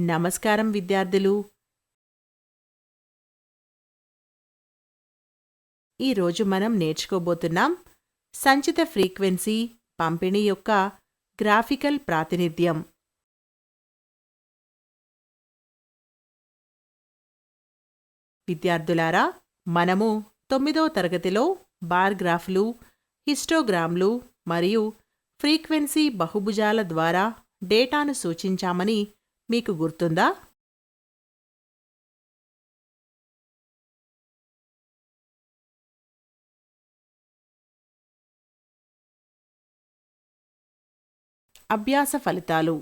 నమస్కారం విద్యార్థులు. ఈరోజు మనం నేర్చుకోబోతున్నాం సంచిత ఫ్రీక్వెన్సీ పంపిణీ యొక్క గ్రాఫికల్ ప్రాతినిధ్యం. విద్యార్థులారా, మనము 9వ తరగతిలో బార్ గ్రాఫ్లు, హిస్టోగ్రామ్లు మరియు ఫ్రీక్వెన్సీ బహుభుజాల ద్వారా డేటాను సూచించామని మీకు గుర్తుందా? అభ్యాస ఫలితాలు.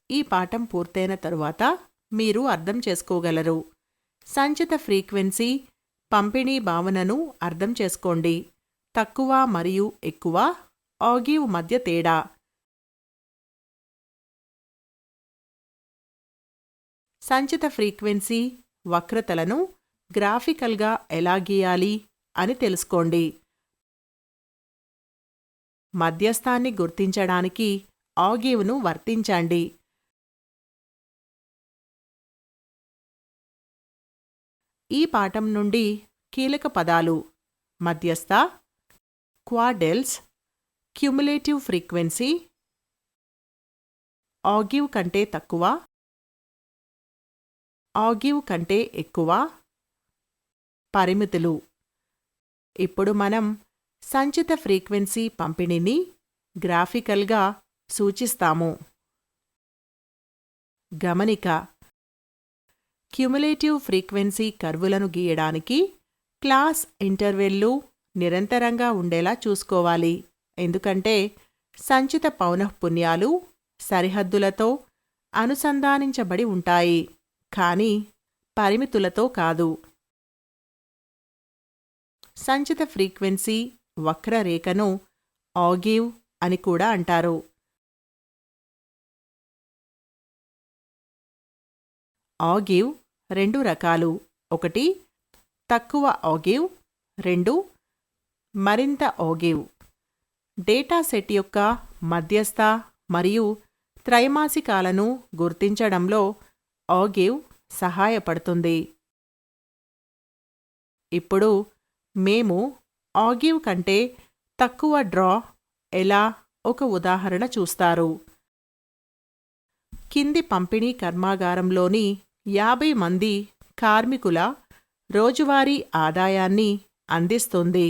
ఈ పాఠం పూర్తయిన తరువాత మీరు అర్థం చేసుకోగలరు. సంచిత ఫ్రీక్వెన్సీ పంపిణీ భావనను అర్థం చేసుకోండి. తక్కువ మరియు ఎక్కువ, ఆగివ్ మధ్య తేడా. సంచిత ఫ్రీక్వెన్సీ వక్రతలను గ్రాఫికల్గా ఎలా గీయాలి అని తెలుసుకోండి. మధ్యస్థాన్ని గుర్తించడానికి ఆగివ్ను వర్తించండి. ఈ పాఠం నుండి కీలక పదాలు: మధ్యస్థ, క్వార్డెల్స్, క్యుములేటివ్ ఫ్రీక్వెన్సీ, ఆగివ్ కంటే తక్కువ, ఆగివ్ కంటే ఎక్కువ, పరిమితులు. ఇప్పుడు మనం సంచిత ఫ్రీక్వెన్సీ పంపిణీని గ్రాఫికల్గా సూచిస్తాము. గమనిక: క్యుములేటివ్ ఫ్రీక్వెన్సీ కర్వులను గీయడానికి క్లాస్ ఇంటర్వెల్లు నిరంతరంగా ఉండేలా చూసుకోవాలి. ఎందుకంటే సంచిత పౌనఃపున్యాలు సరిహద్దులతో అనుసంధానించబడి ఉంటాయి, కానీ పరిమితులతో కాదు. సంచిత ఫ్రీక్వెన్సీ వక్రరేఖను ఆగివ్ అని కూడా అంటారు. ఆగివ్ రెండు రకాలు: ఒకటి తక్కువ ఆగివ్, రెండు మరింత ఆగివ్. డేటా సెట్ యొక్క మధ్యస్థ మరియు త్రైమాసికాలను గుర్తించడంలో ఆగివ్ సహాయపడుతుంది. ఇప్పుడు మేము ఆగివ్ కంటే తక్కువ డ్రా ఎలా ఒక ఉదాహరణ చూస్తారు. కింది పంపిణీ కర్మాగారంలోని 50 మంది కార్మికుల రోజువారీ ఆదాయాన్ని అందిస్తుంది.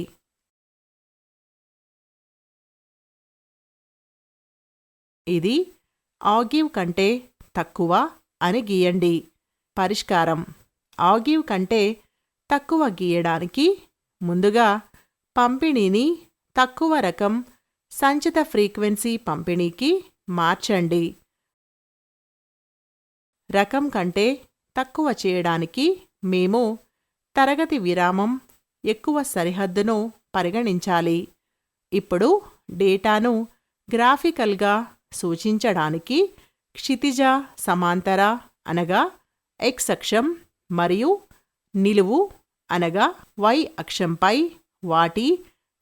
ఇది ఆగివ్ కంటే తక్కువ అని గీయండి. పరిష్కారం: ఆగివ్ కంటే తక్కువ గీయడానికి ముందుగా పంపిణీని తక్కువ రకం సంచిత ఫ్రీక్వెన్సీ పంపిణీకి మార్చండి. రకం కంటే తక్కువ చేయడానికి మేము తరగతి విరామం, ఎక్కువ సరిహద్దును పరిగణించాలి. ఇప్పుడు డేటాను గ్రాఫికల్గా సూచించడానికి క్షితిజ సమాంతర అనగా X అక్షం మరియు నిలువు అనగా Y అక్షంపై వాటి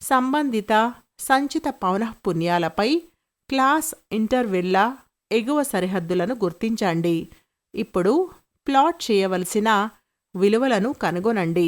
సంబంధిత సంచిత పౌనఃపున్యాలపై క్లాస్ ఇంటర్వెల్ల ఎగువ సరిహద్దులను గుర్తించండి. ఇప్పుడు ప్లాట్ చేయవలసిన విలువలను కనుగొనండి.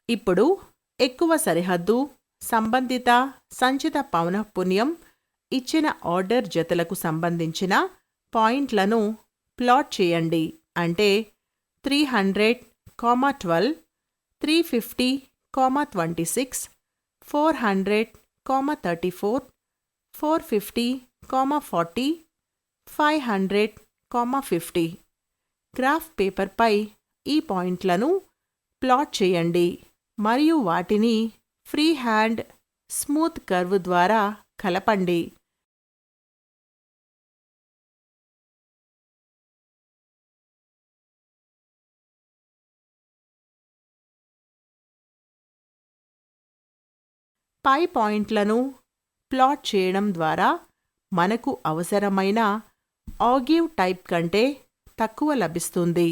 ఇప్పుడు ఎక్కువ సరిహద్దు, సంబంధిత సంచిత పౌనఃపున్యం ఇచ్చిన ఆర్డర్ జతలకు సంబంధించిన పాయింట్లను ప్లాట్ చేయండి. అంటే 300, 12, 350,26, 400,34, 450,40, 500,50. గ్రాఫ్ పేపర్పై ఈ పాయింట్లను ప్లాట్ చేయండి మరియు వాటిని ఫ్రీ హ్యాండ్ స్మూత్ కర్వ్ ద్వారా కలపండి. పై పాయింట్లను ప్లాట్ చేయడం ద్వారా మనకు అవసరమైన ఆగివ్ టైప్ కంటే తక్కువ లభిస్తుంది.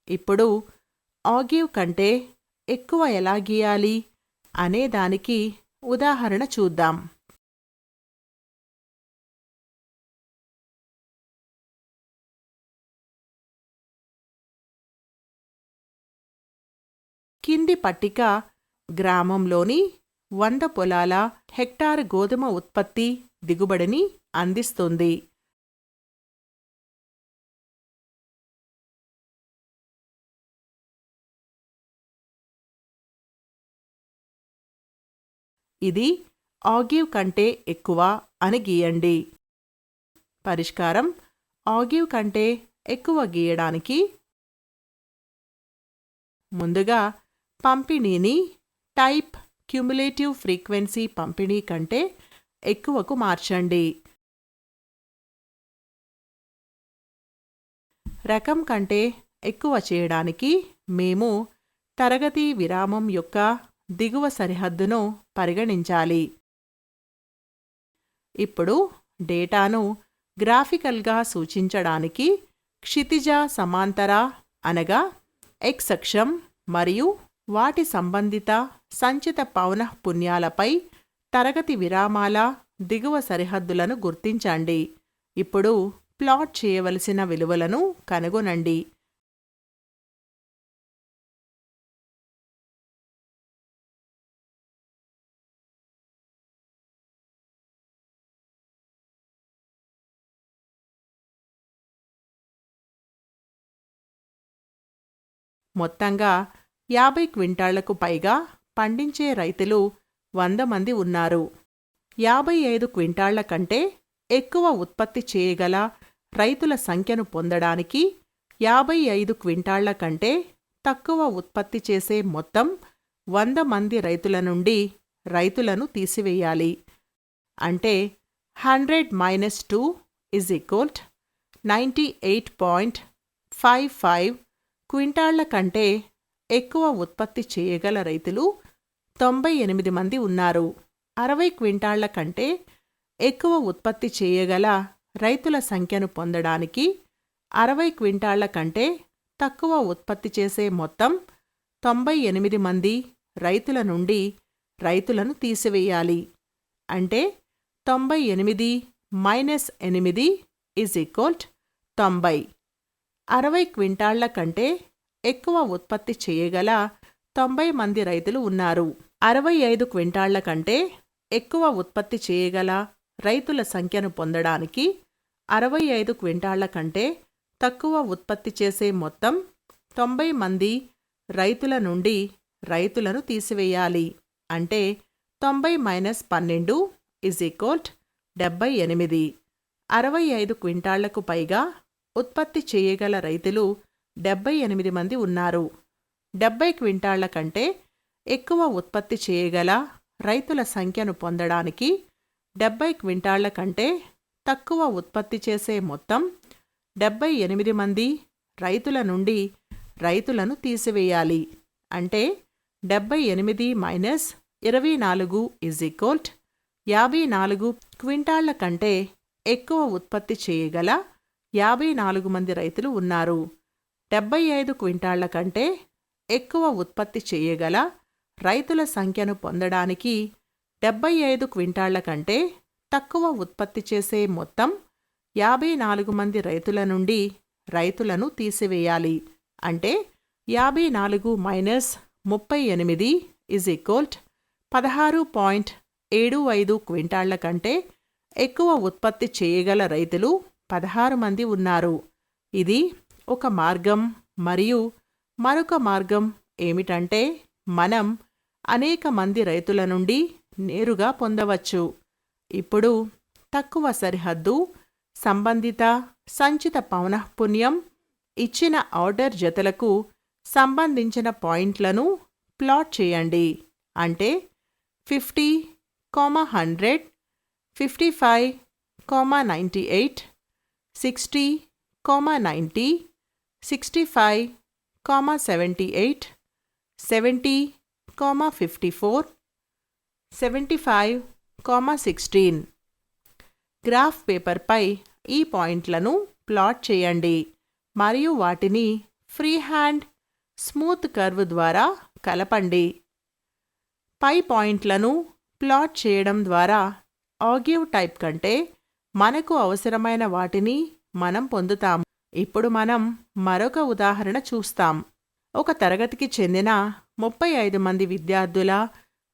ఇప్పుడు ఆగివ్ కంటే ఎక్కువ ఎలా గీయాలి అనేదానికి ఉదాహరణ చూద్దాం. కింది పట్టిక గ్రామంలోని 100 పొలాల హెక్టారు గోధుమ ఉత్పత్తి దిగుబడిని అందిస్తుంది. ఇది ఆగివ్ కంటే ఎక్కువ అని గీయండి. పరిష్కారం: ఆగివ్ కంటే ఎక్కువ గీయడానికి ముందుగా పంపిణీని టైప్ క్యుములేటివ్ ఫ్రీక్వెన్సీ పంపిణీ కంటే ఎక్కువకు మార్చండి. రకం కంటే ఎక్కువ చేయడానికి మేము తరగతి విరామం యొక్క దిగువ సరిహద్దును పరిగణించాలి. ఇప్పుడు డేటాను గ్రాఫికల్గా సూచించడానికి క్షితిజ సమాంతర అనగా x అక్షం మరియు వాటి సంబంధిత సంచిత పౌనఃపున్యాలపై తరగతి విరామాల దిగువ సరిహద్దులను గుర్తించండి. ఇప్పుడు ప్లాట్ చేయవలసిన విలువలను కనుగొనండి. మొత్తంగా 50 క్వింటాళ్లకు పైగా పండించే రైతులు 100 మంది ఉన్నారు. 55 క్వింటాళ్ల కంటే ఎక్కువ ఉత్పత్తి చేయగల రైతుల సంఖ్యను పొందడానికి 55 క్వింటాళ్ల కంటే తక్కువ ఉత్పత్తి చేసే మొత్తం 100 మంది రైతుల నుండి రైతులను తీసివేయాలి. అంటే 100 - 2 = 98.55 క్వింటాళ్ల కంటే ఎక్కువ ఉత్పత్తి చేయగల రైతులు 98 మంది ఉన్నారు. 60 క్వింటాళ్ల కంటే ఎక్కువ ఉత్పత్తి చేయగల రైతుల సంఖ్యను పొందడానికి 60 క్వింటాళ్ల కంటే తక్కువ ఉత్పత్తి చేసే మొత్తం 98 మంది రైతుల నుండి రైతులను తీసివేయాలి. అంటే 98 మైనస్ 8 90. 60 క్వింటాళ్ల కంటే ఎక్కువ ఉత్పత్తి చేయగల 90 మంది రైతులు ఉన్నారు. 65 క్వింటాళ్ల కంటే ఎక్కువ ఉత్పత్తి చేయగల రైతుల సంఖ్యను పొందడానికి 65 క్వింటాళ్ల కంటే తక్కువ ఉత్పత్తి చేసే మొత్తం 90 మంది రైతుల నుండి రైతులను తీసివేయాలి. అంటే 90 మైనస్ 12 78. 65 క్వింటాళ్లకు పైగా ఉత్పత్తి చేయగల రైతులు 78 మంది ఉన్నారు. 70 క్వింటాళ్ల కంటే ఎక్కువ ఉత్పత్తి చేయగల రైతుల సంఖ్యను పొందడానికి 70 క్వింటాళ్ల కంటే తక్కువ ఉత్పత్తి చేసే మొత్తం 78 మంది రైతుల నుండి రైతులను తీసివేయాలి. అంటే 78 మైనస్ 24 54. క్వింటాళ్ల కంటే ఎక్కువ ఉత్పత్తి చేయగల 54 మంది రైతులు ఉన్నారు. 75 క్వింటాళ్ల కంటే ఎక్కువ ఉత్పత్తి చేయగల రైతుల సంఖ్యను పొందడానికి 75 క్వింటాళ్ల కంటే తక్కువ ఉత్పత్తి చేసే మొత్తం 54 మంది రైతుల నుండి రైతులను తీసివేయాలి. అంటే 54 మైనస్ 38 16.75. క్వింటాళ్ల కంటే ఎక్కువ ఉత్పత్తి చేయగల రైతులు 16 మంది ఉన్నారు. ఇది ఒక మార్గం. మరియు మరొక మార్గం ఏమిటంటే మనం అనేక మంది రైతుల నుండి నేరుగా పొందవచ్చు. ఇప్పుడు తక్కువ సరిహద్దు, సంబంధిత సంచిత పౌనఃపున్యం, ఇచ్చిన ఆర్డర్ జతలకు సంబంధించిన పాయింట్లను ప్లాట్ చేయండి. అంటే 50, 100, 55, 98, 60, 90, 65, 78, 70, 54, 75, 16. గ్రాఫ్ పేపర్పై ఈ పాయింట్లను ప్లాట్ చేయండి మరియు వాటిని ఫ్రీ హ్యాండ్ స్మూత్ కర్వ్ ద్వారా కలపండి. పై పాయింట్లను ప్లాట్ చేయడం ద్వారా ఆగివ్ టైప్ కంటే మనకు అవసరమైన వాటిని మనం పొందుతాము. ఇప్పుడు మనం మరొక ఉదాహరణ చూస్తాం. ఒక తరగతికి చెందిన 35 మంది విద్యార్థుల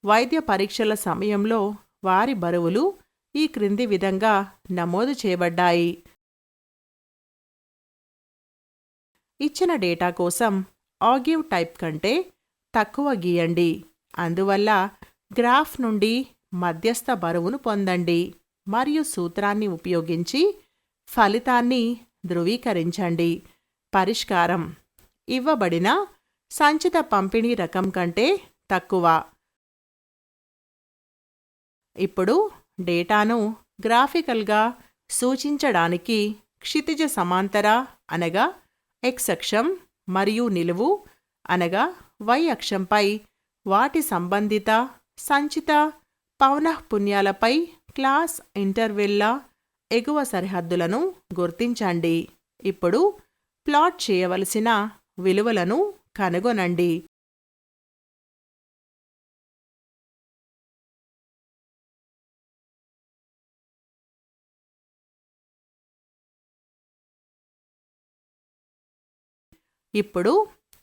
వైద్య పరీక్షల సమయంలో వారి బరువులు ఈ క్రింది విధంగా నమోదు చేయబడ్డాయి. ఇచ్చిన డేటా కోసం ఆగివ్ టైప్ కంటే తక్కువ గీయండి. అందువల్ల గ్రాఫ్ నుండి మధ్యస్థ బరువును పొందండి మరియు సూత్రాన్ని ఉపయోగించి ఫలితాన్ని ధృవీకరించండి. పరిష్కారం: ఇవ్వబడిన సంచిత పంపిణీ రకం కంటే తక్కువ. ఇప్పుడు డేటాను గ్రాఫికల్గా సూచించడానికి క్షితిజ సమాంతర అనగా x అక్షం మరియు నిలువు అనగా y అక్షంపై వాటి సంబంధిత సంచిత పౌనఃపున్యాలపై క్లాస్ ఇంటర్వెల్ల ఎగువ సరిహద్దులను గుర్తించండి. ఇప్పుడు ప్లాట్ చేయవలసిన విలువలను కనుగొనండి. ఇప్పుడు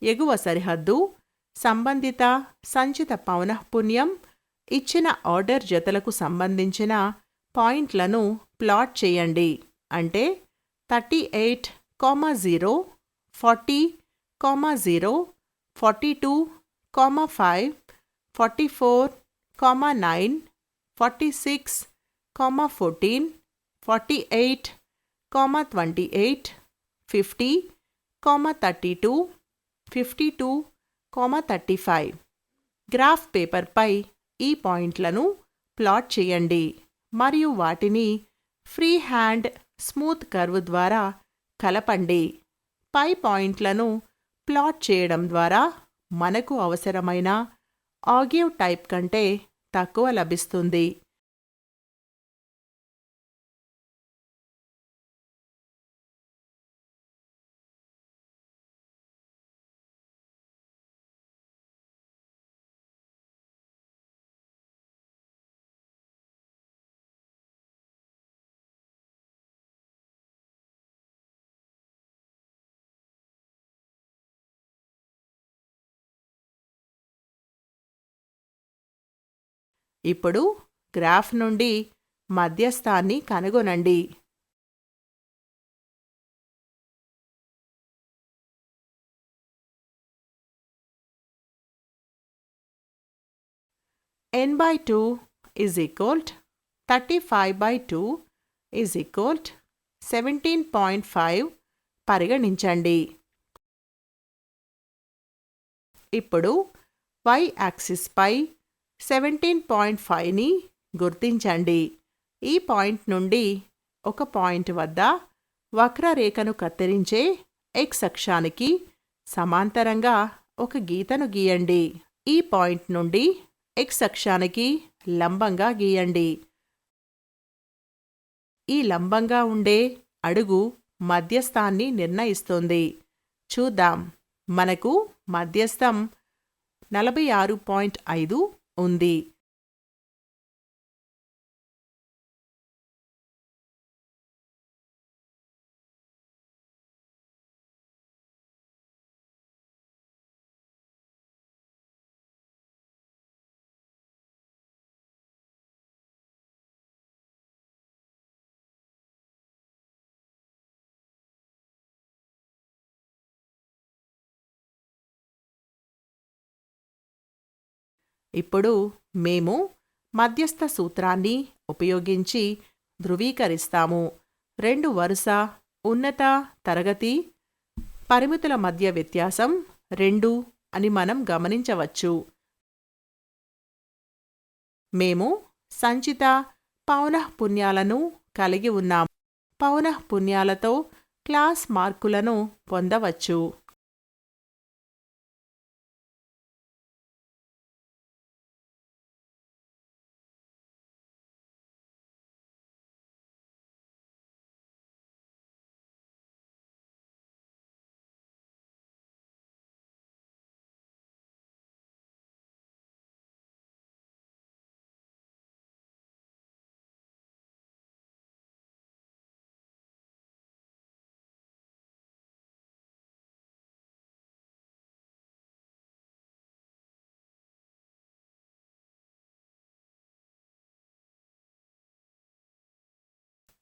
ఎగువ సరిహద్దు, సంబంధిత సంచిత పౌనఃపున్యం, ఇచ్చిన ఆర్డర్ జతలకు సంబంధించిన పాయింట్లను ప్లాట్ చేయండి. అంటే 38, 0, 40, 0, 42, 5, 44, 9, 46, 14, 48, 28, 50, 32, 52, 35. గ్రాఫ్ పేపర్పై ఈ పాయింట్లను ప్లాట్ చేయండి మరియు వాటిని ఫ్రీ హ్యాండ్ స్మూత్ కర్వ్ ద్వారా కలపండి. పై పాయింట్లను ప్లాట్ చేయడం ద్వారా మనకు అవసరమైన ఆగివ్ టైప్ కంటే తక్కువ లభిస్తుంది. ఇప్పుడు గ్రాఫ్ నుండి మధ్యస్థాన్ని కనుగొనండి. n/2 is equal to 35/2 is equal to 17.5 పరిగణించండి. ఇప్పుడు y యాక్సిస్ పై 17.5ని గుర్తించండి. ఈ పాయింట్ నుండి ఒక పాయింట్ వద్ద వక్రరేఖను కత్తిరించే x అక్షానికి సమాంతరంగా ఒక గీతను గీయండి. ఈ పాయింట్ నుండి x అక్షానికి లంబంగా గీయండి. ఈ లంబంగా ఉండే అడుగు మధ్యస్థాన్ని నిర్ణయిస్తుంది. చూద్దాం. మనకు మధ్యస్థం 46.5 ఉంది. ఇప్పుడు మేము మధ్యస్థ సూత్రాన్ని ఉపయోగించి ధృవీకరిస్తాము. 2 వరుస, ఉన్నత, తరగతి పరిమితుల మధ్య వ్యత్యాసం 2 అని మనం గమనించవచ్చు. మేము సంచిత పౌనఃపున్యాలను కలిగి ఉన్నాము. పౌనఃపున్యాలతో క్లాస్ మార్కులను పొందవచ్చు.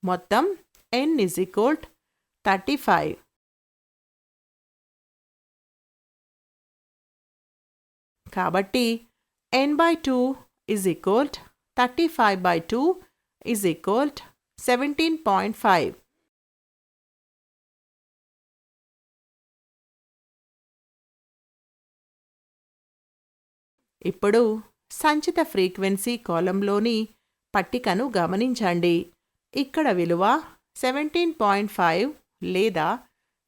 మొత్తం n = 35. కాబట్టి n/2 is equal to 35/2 is equal to 17.5. ఇప్పుడు సంచిత ఫ్రీక్వెన్సీ కాలంలోని పట్టికను గమనించండి. ఇక్కడ విలువ 17.5 లేదా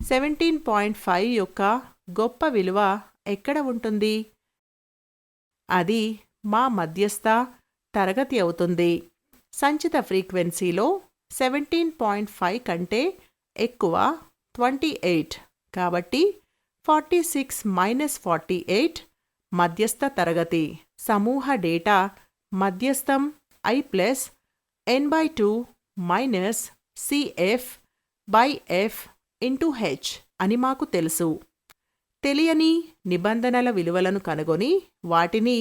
17.5 యొక్క గొప్ప విలువ ఎక్కడ ఉంటుంది? అది మా మధ్యస్థ తరగతి అవుతుంది. సంచిత ఫ్రీక్వెన్సీలో 17.5 కంటే ఎక్కువ 28. కాబట్టి 46 - 48 మధ్యస్థ తరగతి. సమూహ డేటా మధ్యస్థం i+n/2 - CF/F × h అని మాకు తెలుసు. తెలియని నిబంధనల విలువలను కనుగొని వాటిని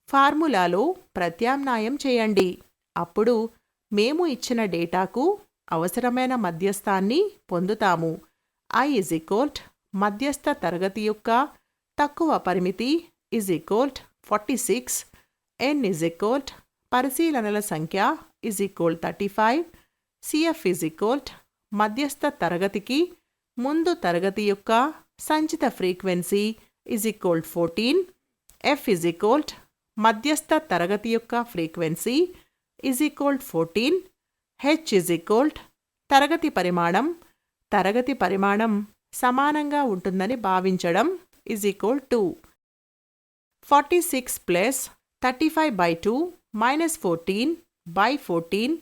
ఫార్ములాలో ప్రత్యామ్నాయం చేయండి. అప్పుడు మేము ఇచ్చిన డేటాకు అవసరమైన మధ్యస్థాన్ని పొందుతాము. I మధ్యస్థ తరగతి యొక్క తక్కువ పరిమితి 46, n పరిశీలనల సంఖ్య 35, CF మధ్యస్థ తరగతికి ముందు తరగతి యొక్క సంచిత ఫ్రీక్వెన్సీ 14, F మధ్యస్థ తరగతి యొక్క ఫ్రీక్వెన్సీ 14, H తరగతి పరిమాణం సమానంగా ఉంటుందని భావించడం 2. 46 + 35/2 - 14/14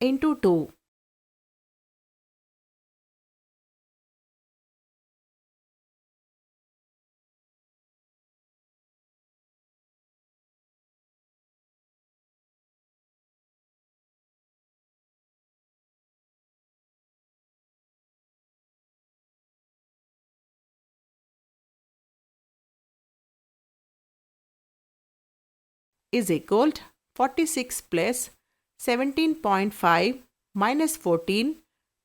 × 2. is equal to 46 plus 17.5 minus 14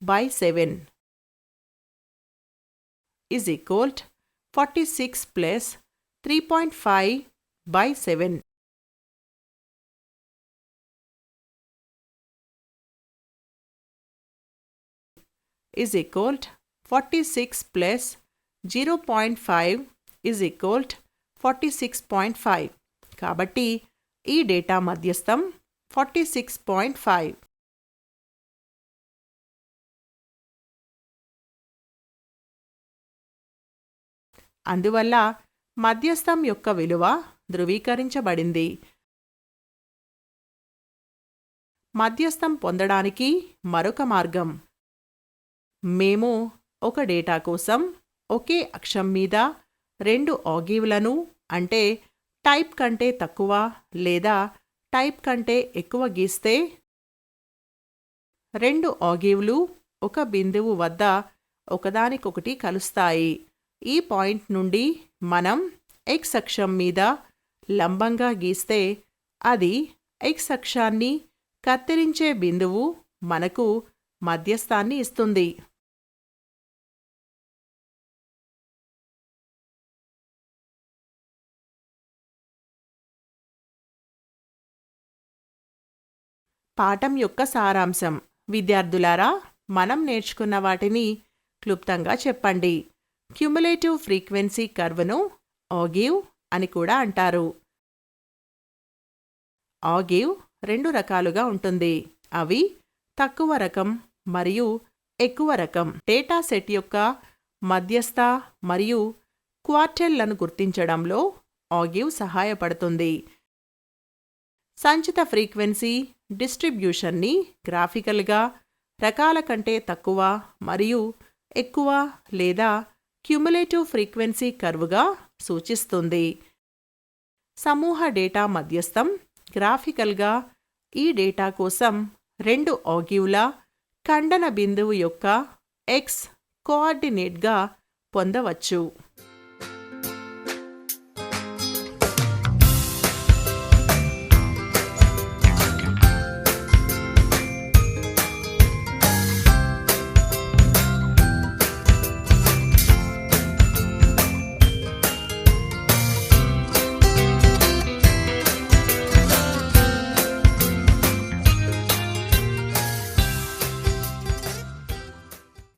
by 7 is equal to 46 plus 3.5 by 7 is equal to 46 plus 0.5 is equal to 46.5. కాబట్టి ఈ డేటా మధ్యస్థం 46.5. అందువల్ల మధ్యస్థం యొక్క విలువ ధృవీకరించబడింది. మధ్యస్థం పొందడానికి మరొక మార్గం. మేము ఒక డేటా కోసం ఒకే అక్షం మీద 2 ఆగివ్లను అంటే టైప్ కంటే తక్కువ లేదా టైప్ కంటే ఎక్కువ గీస్తే 2 ఆగివ్లు ఒక బిందువు వద్ద ఒకదానికొకటి కలుస్తాయి. ఈ పాయింట్ నుండి మనం x అక్షం మీద లంబంగా గీస్తే అది x అక్షాన్ని కత్తిరించే బిందువు మనకు మధ్యస్థాన్ని ఇస్తుంది. పాఠం యొక్క సారాంశం. విద్యార్థులారా, మనం నేర్చుకున్న వాటిని క్లుప్తంగా చెప్పండి. క్యుములేటివ్ ఫ్రీక్వెన్సీ కర్వ్ను ఆగివ్ అని కూడా అంటారు. ఆగివ్ 2 రకాలుగా ఉంటుంది. అవి తక్కువ రకం మరియు ఎక్కువ రకం. డేటా సెట్ యొక్క మధ్యస్థ మరియు క్వార్టైల్లను గుర్తించడంలో ఆగివ్ సహాయపడుతుంది. సంచిత ఫ్రీక్వెన్సీ డిస్ట్రిబ్యూషన్ని గ్రాఫికల్గా రకాల కంటే తక్కువ మరియు ఎక్కువ లేదా క్యుములేటివ్ ఫ్రీక్వెన్సీ కర్వ్గా సూచిస్తుంది. సమూహ డేటా మధ్యస్థం గ్రాఫికల్గా ఈ డేటా కోసం 2 ఆగివ్ల ఖండన బిందువు యొక్క x కోఆర్డినేట్గా పొందవచ్చు.